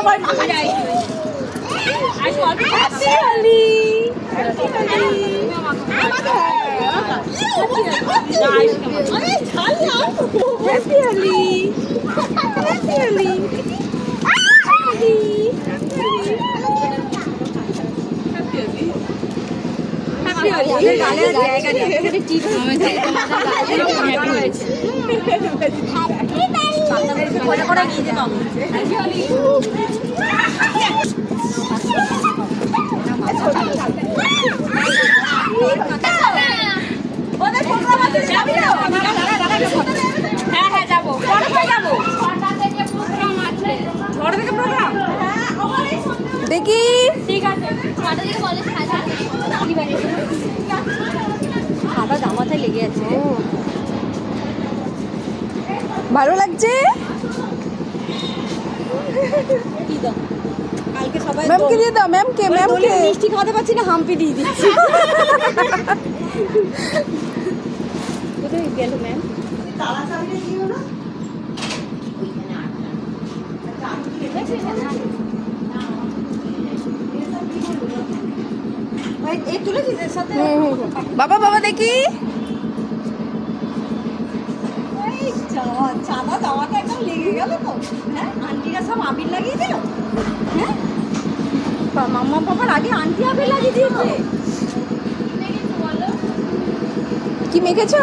আমার হ্যাঁ যাবো দেখি ঠিক আছে খাবার জামাটায় লেগে আছে ভালো লাগছে কালকে সবাই ম্যামকে দিয়ে দাও ম্যামকে মিষ্টি খাওয়াতে পারছি না হাম্পি দিয়ে দিচ্ছি কোথায় গেল ম্যাম তালা চাবিয়ে দিও না বাবা বাবা দেখি চাঁদা দাওয়াটা একদম লেগে গেল তো হ্যাঁ আন্টিরা সব আবির লাগিয়ে দিল হ্যাঁ মাম্মা পাপার আগে আন্টি আবির লাগিয়ে দিয়েছে কি মেখেছো